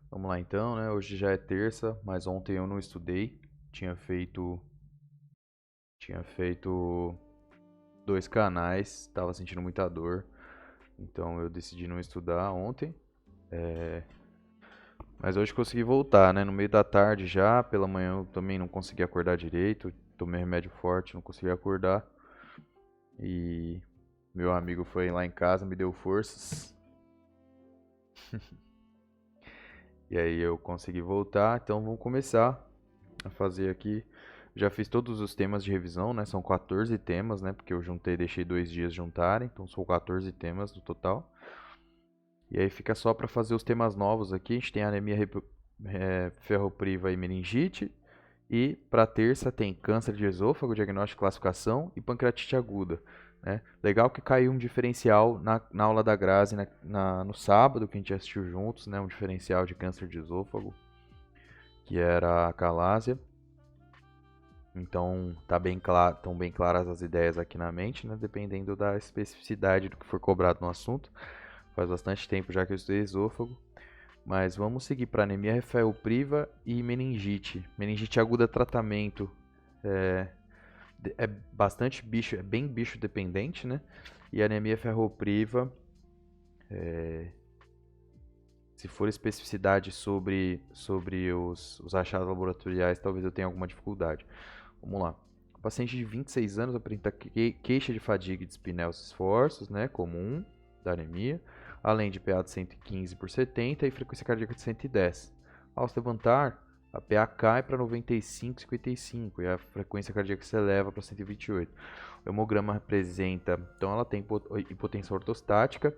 Vamos lá então, né? Hoje já é terça, mas ontem eu não estudei. Tinha feito, tinha feito 2 canais, estava sentindo muita dor, então eu decidi não estudar ontem. Mas hoje consegui voltar, né? No meio da tarde já, pela manhã eu também não consegui acordar direito, tomei remédio forte, não consegui acordar. E meu amigo foi lá em casa, me deu forças. E aí eu consegui voltar, então vamos começar a fazer aqui. Já fiz todos os temas de revisão, né? São 14 temas, né? Porque eu juntei, deixei 2 dias juntarem, então são 14 temas no total. E aí fica só para fazer os temas novos aqui. A gente tem anemia ferropriva e meningite. E para terça tem câncer de esôfago, diagnóstico e classificação e pancreatite aguda. Né? Legal que caiu um diferencial na aula da Grazi no sábado, que a gente assistiu juntos, né? Um diferencial de câncer de esôfago, que era a calásia. Então, estão bem claras as ideias aqui na mente, né? Dependendo da especificidade do que for cobrado no assunto. Faz bastante tempo já que eu estudei esôfago. Mas vamos seguir para anemia ferropriva e meningite. Meningite aguda tratamento é bastante bicho, é bem bicho dependente, né? E anemia ferropriva, se for especificidade sobre os achados laboratoriais, talvez eu tenha alguma dificuldade. Vamos lá. O paciente de 26 anos apresenta queixa de fadiga e dispneia aos esforços, né, comum da anemia, além de PA de 115/70 e frequência cardíaca de 110. Ao se levantar, a PA cai para 95/55 e a frequência cardíaca se eleva para 128. O hemograma apresenta, então ela tem hipotensão ortostática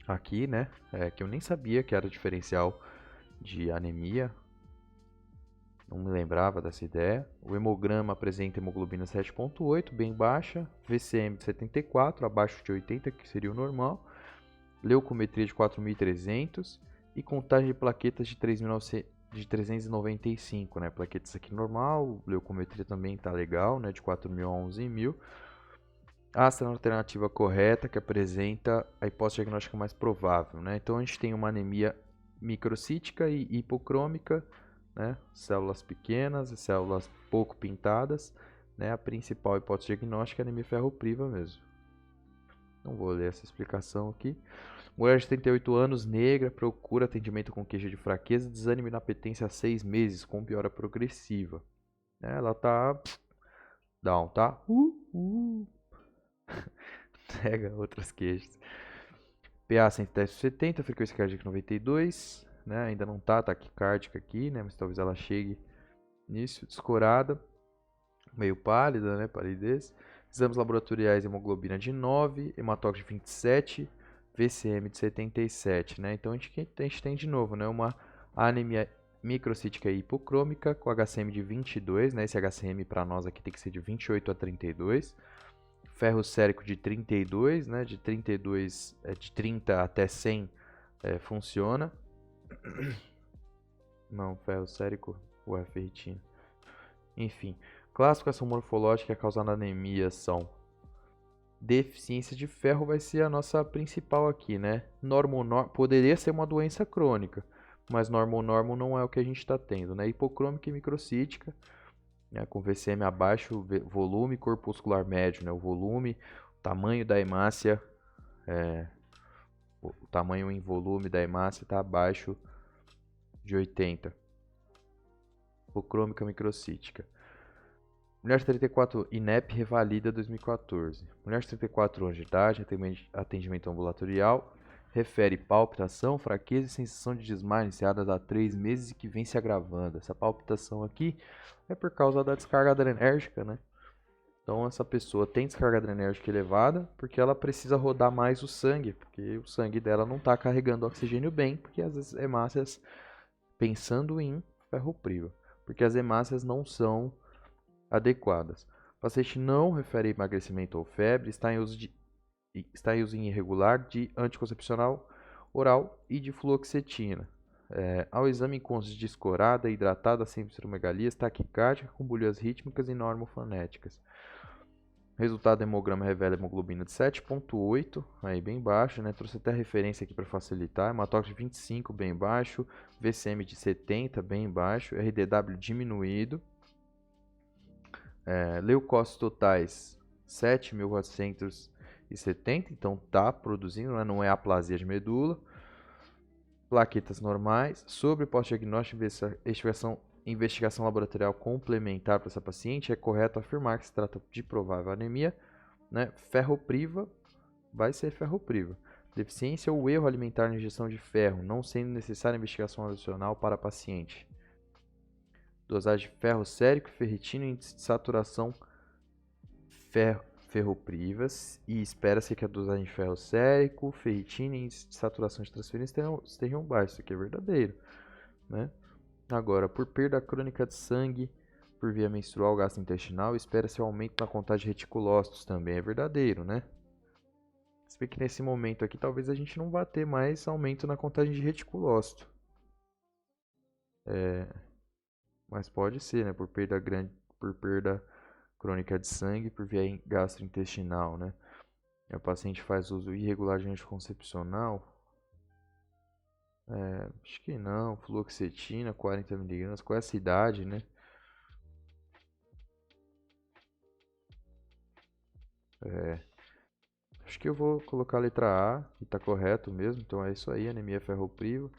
aqui, né, que eu nem sabia que era diferencial de anemia. Não me lembrava dessa ideia. O hemograma apresenta hemoglobina 7,8, bem baixa. VCM de 74, abaixo de 80, que seria o normal. Leucometria de 4.300 e contagem de plaquetas de 395, né? Plaquetas aqui normal, leucometria também tá legal, né? De 4.000 a 11.000. A alternativa correta que apresenta a hipótese diagnóstica mais provável, né? Então a gente tem uma anemia microcítica e hipocrômica, né? Células pequenas e células pouco pintadas, né? A principal hipótese diagnóstica é a anemia ferropriva mesmo. Não vou ler essa explicação aqui. Mulher de 38 anos, negra, procura atendimento com queixa de fraqueza, desânimo e inapetência há 6 meses, com piora progressiva. Ela tá down, tá? Pega outras queixas. PA 110/70, frequência cardíaca 92, né? Ainda não tá taquicárdica aqui, né? Mas talvez ela chegue nisso. Descorada, meio pálida, né? Palidez. Exames laboratoriais, hemoglobina de 9, hematócrito de 27, VCM de 77, né? Então a gente tem de novo, né? Uma anemia microcítica hipocrômica com HCM de 22, né? Esse HCM para nós aqui tem que ser de 28 a 32. Ferro sérico de 32, né? De 32, de 30 até 100 funciona. Não, ferro sérico ou é ferritina. Enfim, classificação morfológica causando anemia são deficiência de ferro vai ser a nossa principal aqui, né? Poderia ser uma doença crônica, mas normo não é o que a gente está tendo, né? Hipocrômica e microcítica, né? Com VCM abaixo, volume corpuscular médio, né? O volume, o tamanho da hemácia, o tamanho em volume da hemácia está abaixo de 80. Hipocrômica microcítica. Mulher de 34, INEP revalida 2014. Mulher de 34 anos de idade, atendimento ambulatorial, refere palpitação, fraqueza e sensação de desmaio iniciadas há 3 meses e que vem se agravando. Essa palpitação aqui é por causa da descarga adrenérgica, né? Então essa pessoa tem descarga adrenérgica elevada porque ela precisa rodar mais o sangue, porque o sangue dela não está carregando oxigênio bem, porque as hemácias, pensando em ferropriva, porque as hemácias não são adequadas. O paciente não refere emagrecimento ou febre, está em uso irregular de anticoncepcional oral e de fluoxetina. Ao exame consta de escorada, hidratada, sem citomegalias, taquicárdica, com bolhas rítmicas e normofonéticas. Resultado do hemograma revela hemoglobina de 7,8, aí bem baixo, né? Trouxe até a referência aqui para facilitar. Hematócrito de 25, bem baixo. VCM de 70, bem baixo. RDW diminuído. Leucócitos totais 7.470, então tá produzindo, né? Não é aplasia de medula. Plaquetas normais. Sobre pós-diagnóstico, investigação laboratorial complementar para essa paciente, é correto afirmar que se trata de provável anemia, né? Ferropriva, vai ser ferropriva. Deficiência ou erro alimentar na ingestão de ferro, não sendo necessária investigação adicional para a paciente. Dosagem de ferro sérico, ferritina e índice de saturação ferroprivas. E espera-se que a dosagem de ferro sérico, ferritina e índice de saturação de transferência estejam baixos. Isso aqui é verdadeiro, né? Agora, por perda crônica de sangue por via menstrual gastrointestinal, espera-se um aumento na contagem de reticulócitos, também é verdadeiro, né? Se bem que nesse momento aqui talvez a gente não vá ter mais aumento na contagem de reticulócito. Mas pode ser, né? Por perda crônica de sangue por via gastrointestinal, né? E o paciente faz uso irregular de anticoncepcional. Acho que não. Fluoxetina, 40 mg. Com essa idade, né? Acho que eu vou colocar a letra A, e tá correto mesmo. Então é isso aí, anemia ferropriva.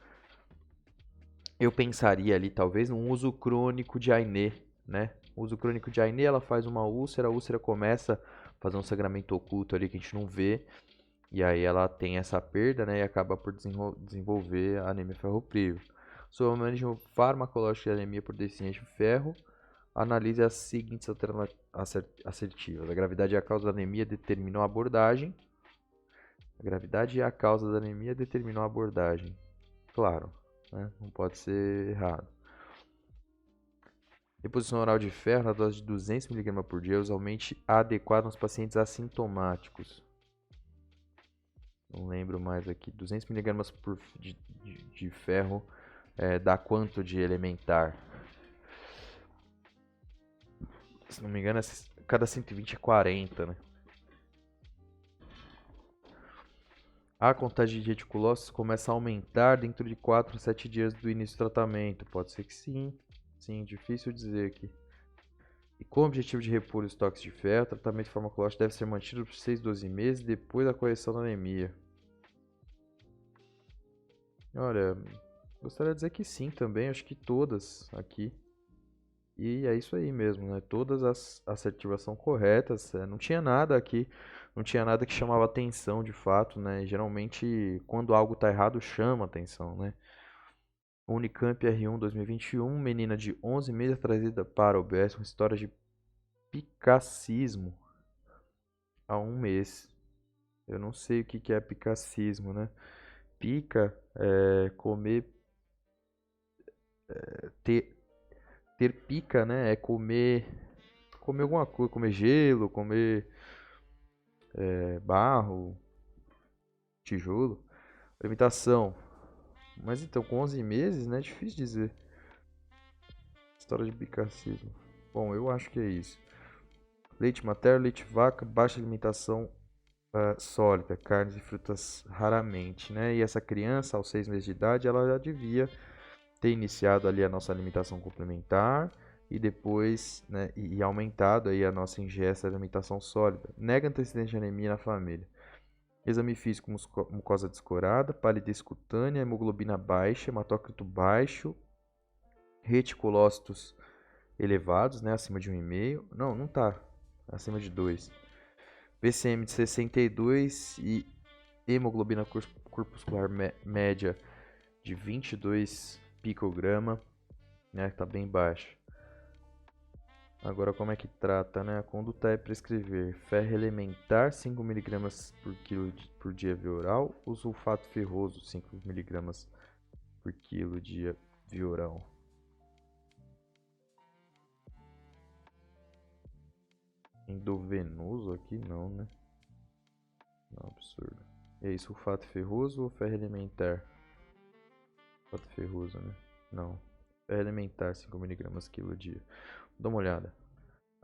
Eu pensaria ali, talvez, num uso crônico de Ainê, né? O uso crônico de Ainê, ela faz uma úlcera, a úlcera começa a fazer um sangramento oculto ali que a gente não vê. E aí ela tem essa perda, né? E acaba por desenvolver a anemia ferropriva. Sobre o manejo farmacológico de anemia por deficiência de ferro, analise as seguintes assertivas. A gravidade e a causa da anemia determinam a abordagem. A gravidade e a causa da anemia determinam a abordagem. Claro, né? Não pode ser errado. Reposição oral de ferro na dose de 200 mg por dia é usualmente adequada nos pacientes assintomáticos. Não lembro mais aqui. 200 mg de ferro dá quanto de elementar? Se não me engano, cada 120 é 40, né? A contagem de reticulócitos começa a aumentar dentro de 4 a 7 dias do início do tratamento. Pode ser que sim. Sim, difícil dizer aqui. E com o objetivo de repor os estoques de ferro, o tratamento farmacológico deve ser mantido por 6 a 12 meses depois da correção da anemia. Olha, gostaria de dizer que sim também, acho que todas aqui. E é isso aí mesmo, né? Todas as assertivas são corretas, não tinha nada aqui, não tinha nada que chamava atenção de fato, né? Geralmente, quando algo tá errado, chama atenção, né? Unicamp R1 2021, menina de 11 meses trazida para o UBS com história de picacismo há um mês. Eu não sei o que é picacismo, né? Pica é comer, ter, ter pica, né? É comer alguma coisa, comer gelo, comer barro, tijolo. Alimentação. Mas então, com 11 meses, né? É difícil dizer. História de picacismo. Bom, eu acho que é isso. Leite materno, leite vaca, baixa alimentação sólida, carnes e frutas raramente, né? E essa criança, aos 6 meses de idade, ela já devia ter iniciado ali a nossa alimentação complementar e depois, né, e aumentado aí a nossa ingesta de alimentação sólida. Nega antecedente de anemia na família. Exame físico, mucosa descorada, palidez cutânea, hemoglobina baixa, hematócrito baixo, reticulócitos elevados, né, acima de 1,5. Não, não tá, acima de 2. VCM de 62 e hemoglobina corpuscular média de 22 picograma, né, tá bem baixo. Agora como é que trata, né? A conduta é prescrever ferro elementar 5 mg por quilo por dia via oral ou sulfato ferroso 5 mg por quilo dia via oral. Endovenoso aqui não, né? Não, absurdo. E aí, sulfato ferroso ou ferro elementar? Sulfato ferroso, né? Não. Ferro elementar 5 mg quilo dia. Dá uma olhada.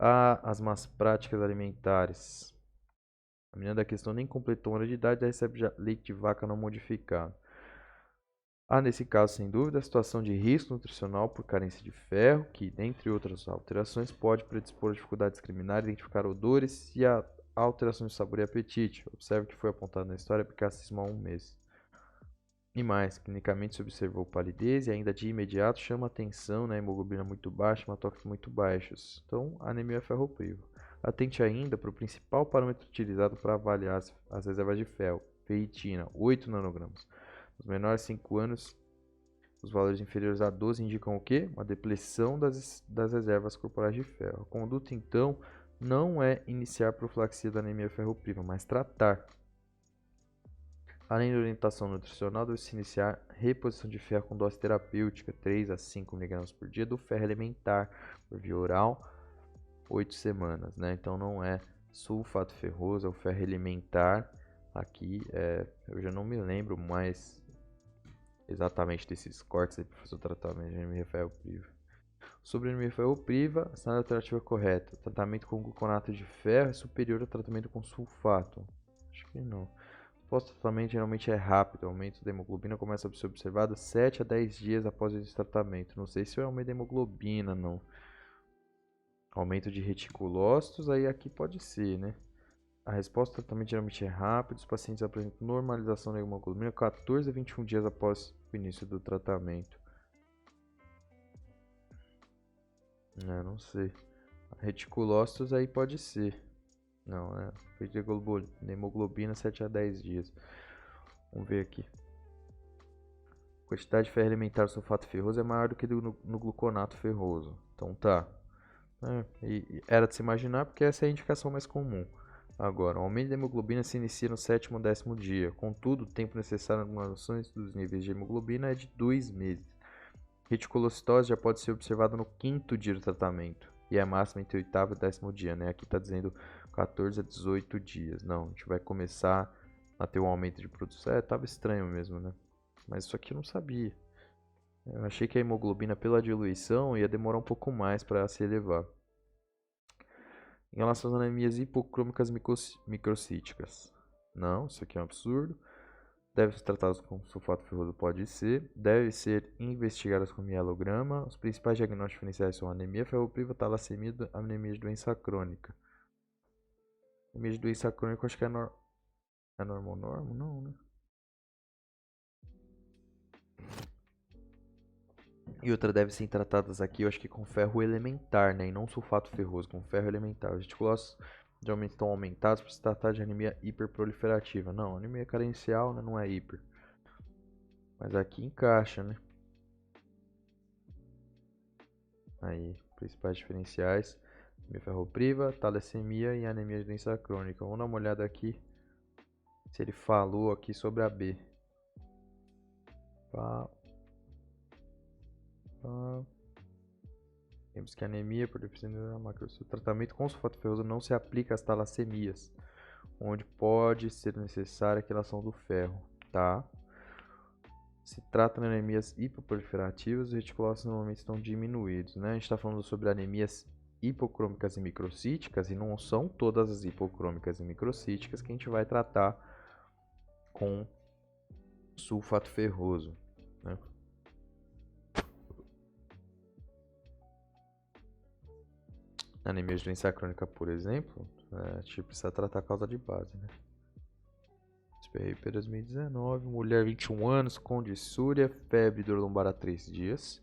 As más práticas alimentares. A menina da questão nem completou 1 ano de idade, já recebe leite de vaca não modificado. Nesse caso, sem dúvida, a situação de risco nutricional por carência de ferro, que, dentre outras alterações, pode predispor a dificuldade de discriminar, identificar odores e a alterações de sabor e apetite. Observe que foi apontado na história epicacismo há 1 mês. E mais, clinicamente se observou palidez e ainda de imediato chama atenção, né, hemoglobina muito baixa, hematócritos muito baixos. Então, anemia ferropriva. Atente ainda para o principal parâmetro utilizado para avaliar as reservas de ferro, ferritina, 8 nanogramas. Nos menores de 5 anos, os valores inferiores a 12 indicam o quê? Uma depleção das reservas corporais de ferro. A conduta, então, não é iniciar profilaxia da anemia ferropriva, mas tratar. Além da orientação nutricional, deve-se iniciar reposição de ferro com dose terapêutica, 3 a 5 mg por dia, do ferro elementar, por via oral, 8 semanas. Né? Então não é sulfato ferroso, é o ferro elementar. Aqui, eu já não me lembro mais exatamente desses cortes aí para fazer o tratamento de anemia ferropriva. Sobre anemia ferropriva, a alternativa correta. O tratamento com gluconato de ferro é superior ao tratamento com sulfato? Acho que não. O pós-tratamento geralmente é rápido. O aumento da hemoglobina começa a ser observado 7 a 10 dias após esse tratamento. Não sei se é aumento da hemoglobina, não. Aumento de reticulócitos, aí aqui pode ser, né? A resposta ao tratamento geralmente é rápida. Os pacientes apresentam normalização da hemoglobina 14 a 21 dias após o início do tratamento. Não sei. Reticulócitos aí pode ser. Não, né? Hemoglobina 7 a 10 dias. Vamos ver aqui. A quantidade de ferro elementar do sulfato ferroso é maior do que no gluconato ferroso. Então tá. E era de se imaginar porque essa é a indicação mais comum. Agora, o aumento da hemoglobina se inicia no 7º ou 10º dia. Contudo, o tempo necessário nas normalizações dos níveis de hemoglobina é de 2 meses. Reticulocitose já pode ser observada no 5º dia do tratamento. E é máxima entre o 8º e 10º dia, né? Aqui está dizendo 14 a 18 dias. Não, a gente vai começar a ter um aumento de produção. Tava estranho mesmo, né? Mas isso aqui eu não sabia. Eu achei que a hemoglobina pela diluição ia demorar um pouco mais para se elevar. Em relação às anemias hipocrômicas microcíticas. Não, isso aqui é um absurdo. Deve ser tratadas com sulfato ferroso, pode ser. Deve ser investigadas com mielograma. Os principais diagnósticos diferenciais são anemia ferropriva, talassemia e anemia de doença crônica. Anemia de doença crônica, acho que é normal? Não, né? E outra deve ser tratadas aqui, eu acho que com ferro elementar, né? E não sulfato ferroso, com ferro elementar. Os reticulócitos geralmente estão aumentados para se tratar de anemia hiperproliferativa. Não, anemia carencial, né? Não é hiper. Mas aqui encaixa, né? Aí, principais diferenciais: anemia ferropriva, talassemia e anemia de doença crônica. Vamos dar uma olhada aqui se ele falou aqui sobre a B. Temos que a anemia por deficiência da macrocítica. O tratamento com sulfato ferroso não se aplica às talassemias, onde pode ser necessária a quelação do ferro, tá? Se trata de anemias hipoproliferativas, os reticulócitos normalmente estão diminuídos, né? A gente está falando sobre anemias hipocrômicas e microcíticas, e não são todas as hipocrômicas e microcíticas que a gente vai tratar com sulfato ferroso, né? Anemia de doença crônica, por exemplo, a gente precisa tratar a causa de base, né? Hiper 2019, mulher 21 anos, com dissúria, febre dor lombar há 3 dias.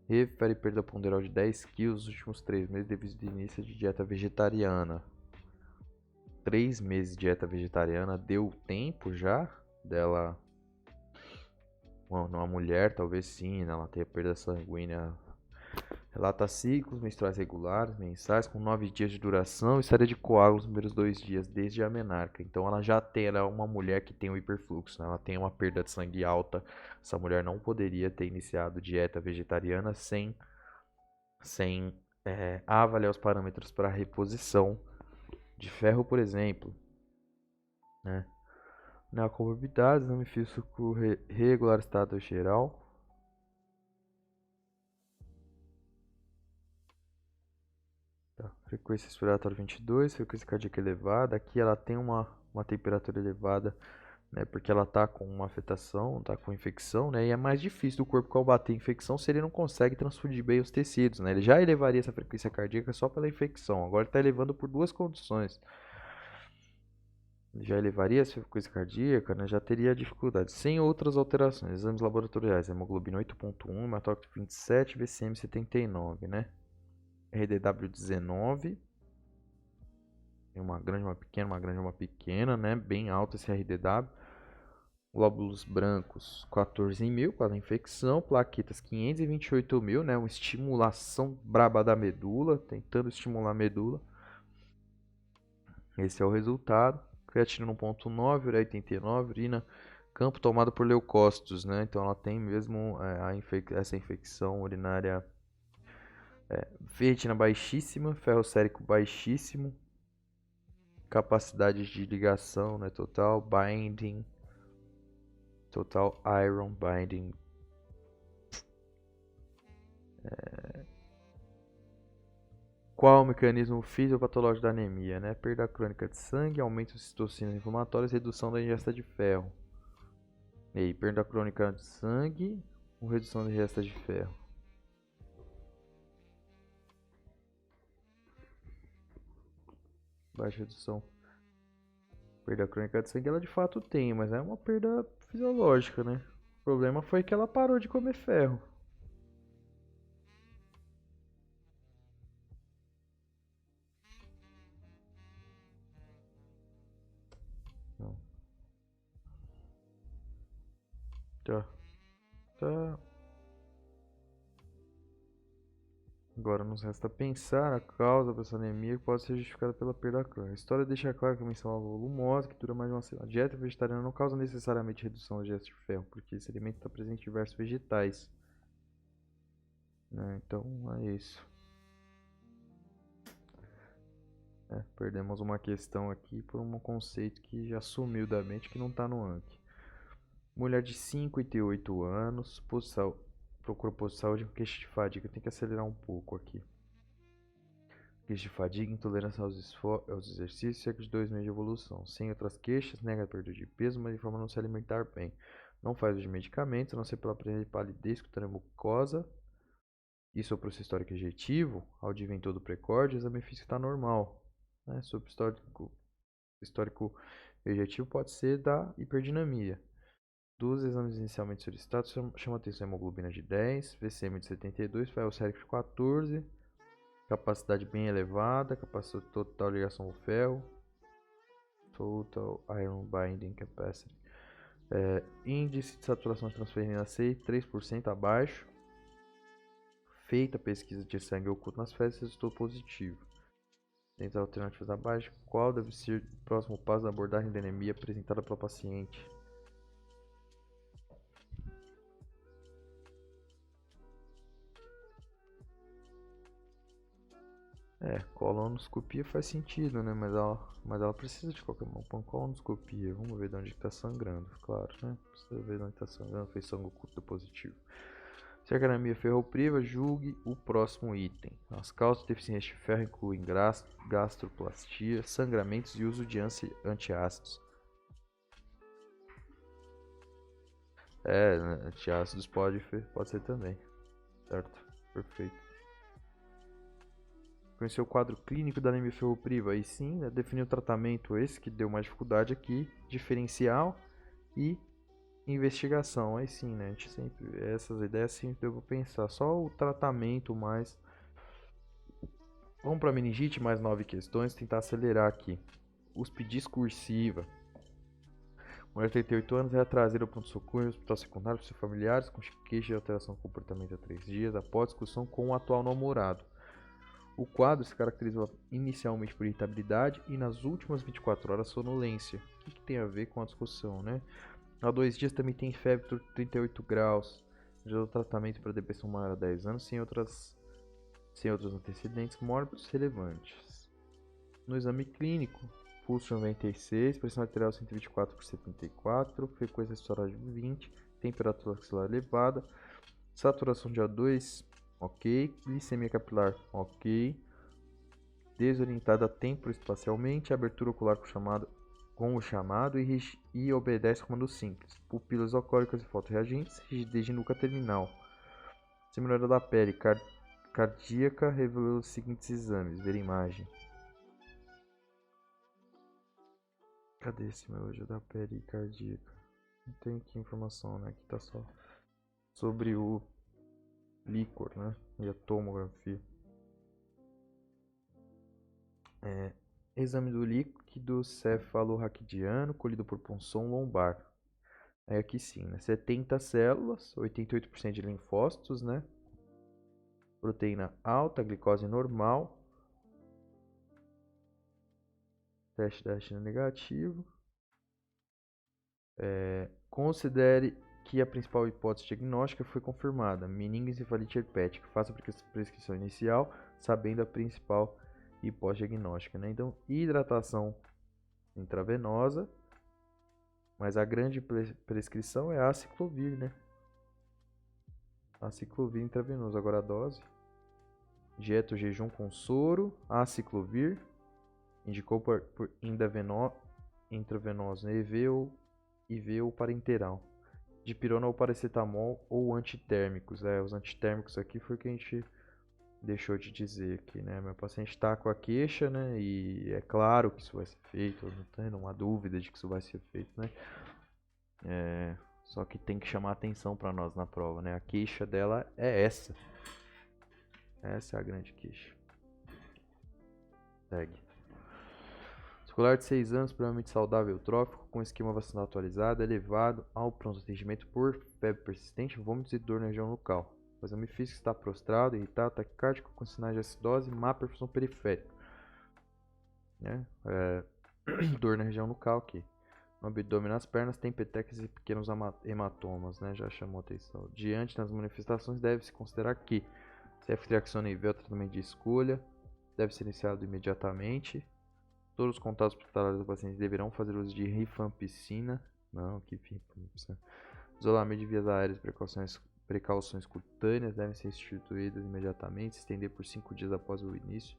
Refere perda ponderal de 10 kg nos últimos 3 meses devido ao início de dieta vegetariana. 3 meses de dieta vegetariana, deu tempo já dela? Uma mulher, talvez sim, né? Ela tenha perda sanguínea. Relata ciclos menstruais regulares, mensais, com 9 dias de duração e saída de coágulos nos primeiros 2 dias, desde a menarca. Então ela já tem, ela é uma mulher que tem um hiperfluxo, né? Ela tem uma perda de sangue alta. Essa mulher não poderia ter iniciado dieta vegetariana sem avaliar os parâmetros para reposição de ferro, por exemplo, né? Na comorbidade, exame físico regular, estado geral. Frequência respiratória 22, frequência cardíaca elevada. Aqui ela tem uma temperatura elevada, né, porque ela está com uma afetação, está com infecção, né, e é mais difícil do corpo combater a infecção se ele não consegue transfundir bem os tecidos, né, ele já elevaria essa frequência cardíaca só pela infecção, agora ele está elevando por duas condições, ele já elevaria essa frequência cardíaca, né, já teria dificuldade, sem outras alterações, exames laboratoriais, hemoglobina 8.1, hematócrito 27, VCM 79, né, RDW 19, tem uma grande, uma pequena, uma grande, uma pequena, né, bem alto esse RDW, glóbulos brancos 14.000 para a infecção, plaquetas 528.000, né? Uma estimulação braba da medula, tentando estimular a medula. Esse é o resultado. Creatina 1.9, ureia 89, urina, campo tomado por leucócitos, né? Então ela tem mesmo essa infecção urinária. Ferritina baixíssima, ferro sérico baixíssimo, capacidade de ligação, né? Total binding. Total iron binding. Qual o mecanismo fisiopatológico da anemia, né? Perda crônica de sangue, aumento de citocinas inflamatórias, redução da ingesta de ferro. E aí, perda crônica de sangue ou redução da ingesta de ferro? Baixa redução. Perda crônica de sangue ela de fato tem, mas é uma perda fisiológica, né? O problema foi que ela parou de comer ferro. Não. Tá. Agora nos resta pensar a causa dessa anemia que pode ser justificada pela perda crônica. A história deixa claro que a menção é volumosa, que dura mais de uma semana. A dieta vegetariana não causa necessariamente redução da ingesta de ferro, porque esse alimento está presente em diversos vegetais, né? Então é isso. Perdemos uma questão aqui por um conceito que já sumiu da mente, que não está no Anki. Mulher de 58 anos, procura posto de saúde com queixa de fadiga. Tem que acelerar um pouco aqui. Queixa de fadiga, intolerância aos exercícios, cerca de 2 meses de evolução. Sem outras queixas, nega a perda de peso, mas informa não se alimentar bem. Não faz uso de medicamentos, a não ser pela presença de palidez, cutânea mucosa. Isso é o processo histórico objetivo. Audívio em todo precórdia, o exame físico está normal. Né? Sobre histórico objetivo pode ser da hiperdinamia. Dos exames inicialmente solicitados, chama atenção a hemoglobina de 10, VCM de 72, ferro sérico de 14, capacidade bem elevada, capacidade total de ligação ao ferro, total iron binding capacity. Índice de saturação de transferina C, 3% abaixo. Feita a pesquisa de sangue oculto nas fezes, resultou positivo. Dentre as alternativas abaixo, qual deve ser o próximo passo da abordagem da anemia apresentada pela paciente? Colonoscopia faz sentido, né? Mas ela precisa de qualquer uma colonoscopia. Vamos ver de onde está sangrando, claro, né? Precisa ver de onde está sangrando, fez sangue oculto positivo. Se a anemia ferropriva, julgue o próximo item. As causas de deficiência de ferro incluem gastroplastia, sangramentos e uso de antiácidos. Antiácidos pode ser também, certo? Perfeito. Conhecer o quadro clínico da anemia ferropriva, aí sim, né, definir o tratamento, esse que deu mais dificuldade aqui, diferencial e investigação, aí sim, né, a gente sempre, essas ideias sempre devo pensar, só o tratamento mais. Vamos para meningite, mais 9 questões, tentar acelerar aqui. USP discursiva. Mulher de 38 anos é trazida ao pronto-socorro em hospital secundário por seus familiares com queixa de alteração de comportamento há 3 dias após discussão com o atual namorado. O quadro se caracteriza inicialmente por irritabilidade e nas últimas 24 horas sonolência. O que tem a ver com a discussão, né? Há 2 dias também tem febre de 38 graus. Já o tratamento para depressão maior a 10 anos sem outros antecedentes mórbidos relevantes. No exame clínico, pulso 96, pressão arterial 124/74, frequência respiratória de 20, temperatura axilar elevada, saturação de O2, ok, glicemia capilar, ok, desorientada temporoespacialmente, abertura ocular com o chamado e obedece comando simples. Pupilas ocóricas e fotorreagentes, rigidez de nuca terminal. Seminário da pele, cardíaca, revelou os seguintes exames. Ver imagem. Cadê esse meu olho da pele cardíaca? Não tem aqui informação, né? Aqui tá só sobre o líquor, né? E a tomografia. Exame do líquido cefalorraquidiano colhido por punção lombar. Aí aqui sim, né? 70 células, 88% de linfócitos, né? Proteína alta, glicose normal. Teste da retina negativo. Considere que a principal hipótese diagnóstica foi confirmada. Meningoencefalite herpética. Faça a prescrição inicial, sabendo a principal hipótese diagnóstica, né? Então, hidratação intravenosa. Mas a grande prescrição é aciclovir, né? Aciclovir intravenoso. Agora a dose. Dieta ou jejum com soro. Aciclovir. Indicou por intravenoso, né? IV ou parenteral. Dipirona ou paracetamol ou antitérmicos. Os antitérmicos aqui foi o que a gente deixou de dizer aqui, né? Meu paciente está com a queixa, né? E é claro que isso vai ser feito, não tem uma dúvida de que isso vai ser feito, né? Só que tem que chamar atenção para nós na prova, né? A queixa dela é essa. Essa é a grande queixa. Segue. Escolar de 6 anos, provavelmente saudável, eutrófico, com esquema vacinal atualizado, elevado ao pronto atendimento por febre persistente, vômitos e dor na região local. O exame físico está prostrado, irritado, taquicárdico, com sinais de acidose, má perfusão periférica. Né? Dor na região local aqui. No abdômen e nas pernas tem petequias e pequenos hematomas, né? Já chamou atenção. Diante das manifestações, deve-se considerar que ceftriaxona IV é o tratamento de escolha, deve ser iniciado imediatamente. Todos os contatos hospitalares do paciente deverão fazer uso de rifampicina. Não, que rifampicina. Isolamento de vias aéreas e precauções cutâneas devem ser instituídas imediatamente, se estender por 5 dias após o início.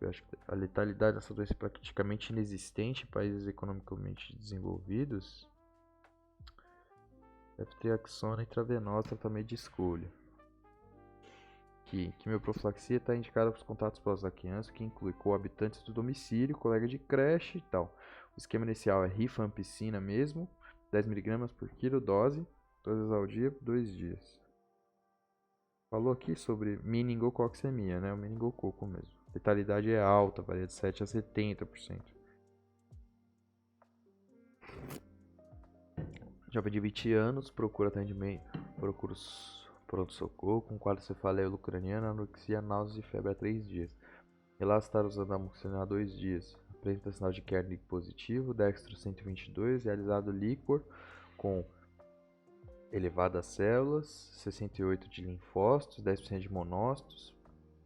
Acho que a letalidade dessa doença é praticamente inexistente em países economicamente desenvolvidos. Ceftriaxona intravenosa, tratamento de escolha. Quimioprofilaxia está indicada para os contatos pós-laqueança, que inclui coabitantes do domicílio, colega de creche e tal. O esquema inicial é rifampicina mesmo, 10mg por quilo, dose, 2 vezes ao dia, 2 dias. Falou aqui sobre meningococcemia, né? O meningococo mesmo. Letalidade é alta, varia de 7 a 70%. Jovem de 20 anos, procura atendimento, procura pronto-socorro com quadro cefaleia ucraniana, anorexia, náuseas e febre há 3 dias. Relato estar usando amoxicilina há 2 dias. Apresenta sinal de Kernig positivo, dextro 122, realizado líquor com elevadas células, 68 de linfócitos, 10% de monócitos,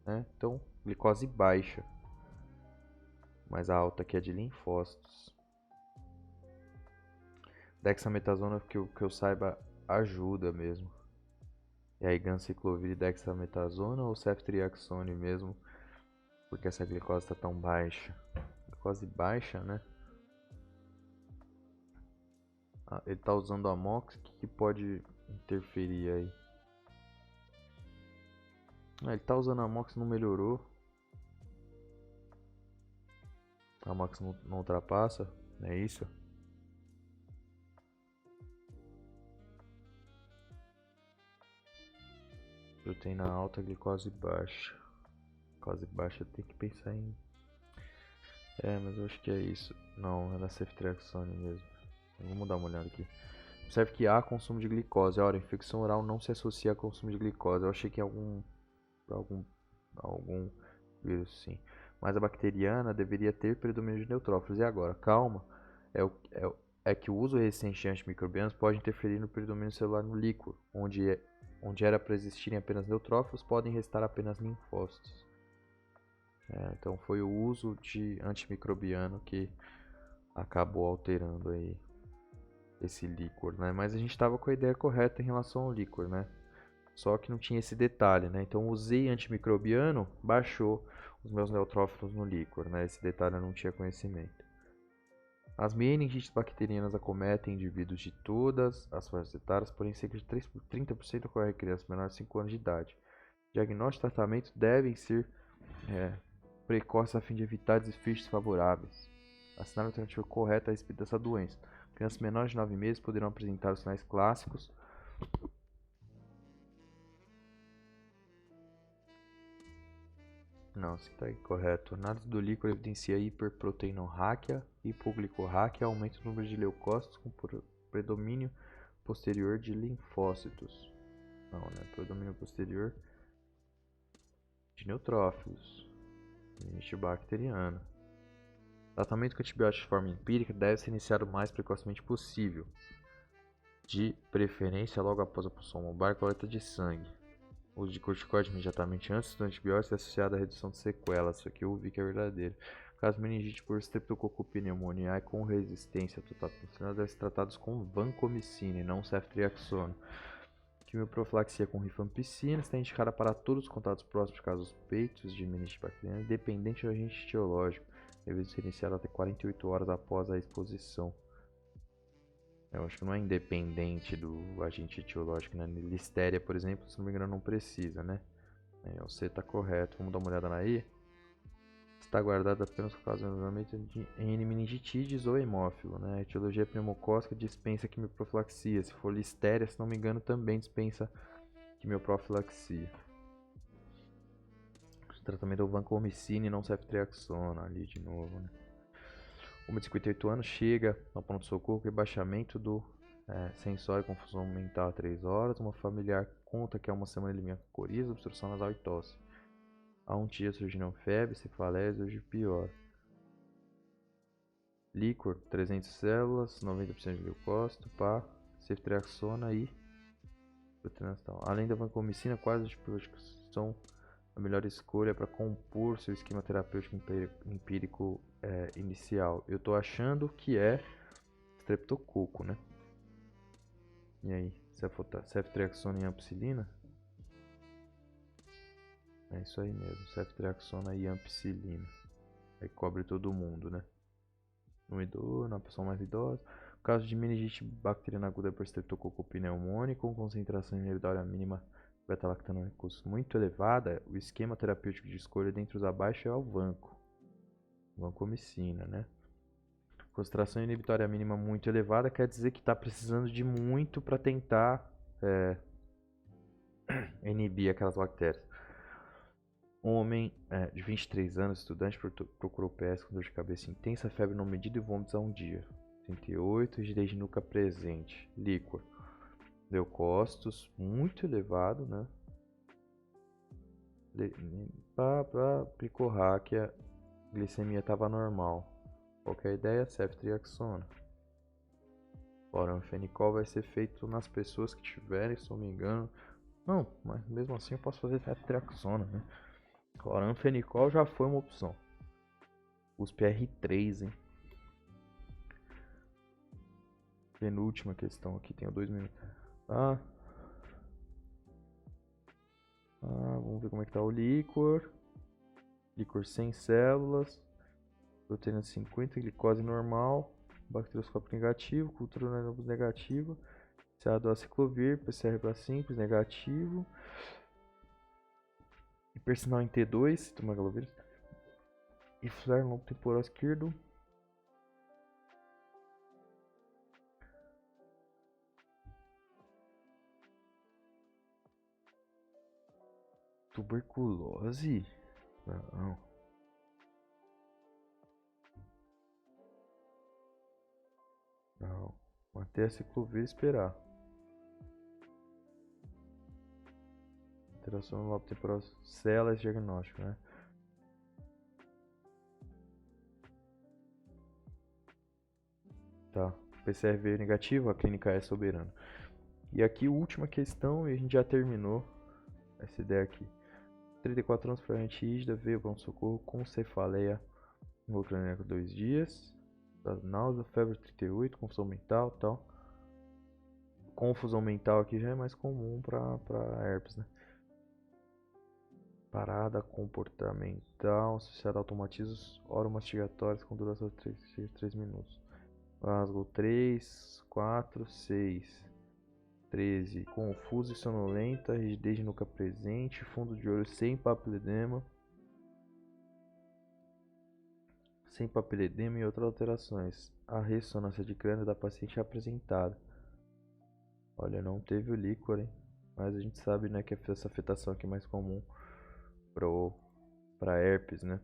né? Então, glicose baixa, mas a alta aqui é de linfócitos. Dexametasona, que eu saiba, ajuda mesmo. E aí, ganciclovir e dexametasona ou ceftriaxone mesmo, porque essa glicose está tão baixa. Glicose baixa, né? Ele está usando amox, o que pode interferir aí? Ele está usando amox, não melhorou. A amox não ultrapassa, é isso? Proteína alta, glicose baixa. Glicose baixa tem que pensar em... mas eu acho que é isso. Não, é da ceftriaxone mesmo. Vamos dar uma olhada aqui. Observe que há consumo de glicose. Ora, infecção oral não se associa a consumo de glicose. Eu achei que algum vírus sim. Mas a bacteriana deveria ter predomínio de neutrófilos. E agora? Calma. É que o uso recente de antimicrobianos pode interferir no predomínio celular no líquor, onde era para existirem apenas neutrófilos, podem restar apenas linfócitos. Então foi o uso de antimicrobiano que acabou alterando aí esse líquor, né? Mas a gente estava com a ideia correta em relação ao líquor, né? Só que não tinha esse detalhe, né? Então usei antimicrobiano, baixou os meus neutrófilos no líquor, né? Esse detalhe eu não tinha conhecimento. As meningites bacterianas acometem indivíduos de todas as faixas etárias, porém cerca de 30% ocorre em crianças menores de 5 anos de idade. Diagnóstico e tratamento devem ser precoces a fim de evitar desfechos favoráveis. Assinar a alternativa correta a respeito dessa doença. Crianças menores de 9 meses poderão apresentar os sinais clássicos. Não, isso está incorreto. Análise do líquor evidencia hiperproteinorraquia, hipoglicorraquia, aumento do número de leucócitos com predomínio posterior de linfócitos. Não, né? Predomínio posterior de neutrófilos. Meningite bacteriana. Tratamento com antibióticos de forma empírica deve ser iniciado o mais precocemente possível. De preferência logo após a punção lombar e coleta de sangue. O uso de corticoide imediatamente antes do antibiótico é associado à redução de sequelas. Isso aqui eu vi que é verdadeiro. Caso meningite por streptococcus pneumoniae com resistência à totapicina deve ser tratados com vancomicina e não ceftriaxona. Quimioprofilaxia com rifampicina está indicada para todos os contatos próximos de casos suspeitos de meningite bacteriana, independente do agente etiológico, devendo ser iniciado até 48 horas após a exposição. Eu acho que não é independente do agente etiológico, né? Listeria, por exemplo, se não me engano, não precisa, né? O C está correto. Vamos dar uma olhada na E. Está guardado apenas por causa de meningitidis ou hemófilo, né? A etiologia pneumocócica dispensa quimioprofilaxia. Se for Listeria, se não me engano, também dispensa quimioprofilaxia. O tratamento é o vancomicina e não ceftriaxona, ali de novo, né? Uma de 58 anos chega ao pronto-socorro com rebaixamento do sensório e confusão mental há 3 horas. Uma familiar conta que há uma semana ele vinha com coriza, obstrução nasal e tosse. Há um dia surgiram febre, cefaleia e hoje pior. Líquor, 300 células, 90% de leucócito, pá, ceftriaxona e butanol. Além da vancomicina, quais antibióticos são a melhor escolha para compor seu esquema terapêutico empírico inicial? Eu tô achando que é streptococo, né? E aí, ceftriaxona e ampicilina? É isso aí mesmo, ceftriaxona e ampicilina. Aí cobre todo mundo, né? No idoso, na pessoa mais idosa. No caso de meningite bacteriana aguda por streptococcus pneumoniae com concentração inhibitória mínima beta-lactamicos muito elevada, o esquema terapêutico de escolha dentre os abaixo é o vancomicina, né? Concentração inibitória mínima muito elevada quer dizer que está precisando de muito para tentar inibir aquelas bactérias. Um homem de 23 anos, estudante, procurou PS com dor de cabeça intensa, febre não medida e vômitos há um dia. 38, rigidez de nuca presente. Líquor. Leucócitos muito elevado, né? Glicorráquia, glicemia estava normal. Qualquer ideia, ceftriaxona. Chloramphenicol vai ser feito nas pessoas que tiverem, se não me engano. Não, mas mesmo assim eu posso fazer ceftriaxona, né? Chloramphenicol já foi uma opção. USP R3, hein? Penúltima questão aqui, tenho 2 minutos. Vamos ver como é que tá o líquor. Líquor sem células. Proteína 50, glicose normal. Bacterioscópio negativo, cultura negativa. CA2-ciclovir, PCR para simples, negativo. Hipersinal em T2, citomegalovírus. E flare no lobo temporal esquerdo. Tuberculose? Não. Não. Manter a ciclovir e esperar. Alteração no lobo temporal. Células diagnóstico, né? Tá. PCR veio negativo, a clínica é soberana. E aqui, última questão, e a gente já terminou essa ideia aqui. 34 anos para gente rígida, veio pronto-socorro com cefaleia hemocrânica 2 dias, náusea, febre 38, confusão mental tal. confusão mental aqui já é mais comum para herpes, né? Parada comportamental associada a automatismos oromastigatórios com duração de 3 minutos. Glasgow 3, 4, 6. 13. Confuso e sonolenta, rigidez de nuca presente, fundo de olho sem papiledema. Sem papiledema e outras alterações. A ressonância de crânio da paciente é apresentada. Olha, não teve o líquor, hein? Mas a gente sabe, né, que essa afetação aqui é mais comum para herpes, né?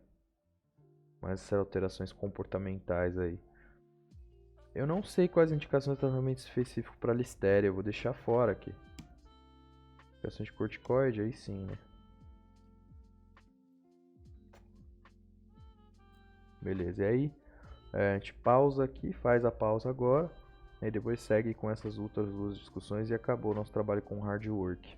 Mas essas alterações comportamentais aí. Eu não sei quais indicações de tratamento específico para listéria, eu vou deixar fora aqui. Indicação de corticoide, aí sim, né? Beleza, e aí a gente pausa aqui, faz a pausa agora, e depois segue com essas outras duas discussões e acabou o nosso trabalho com hard work.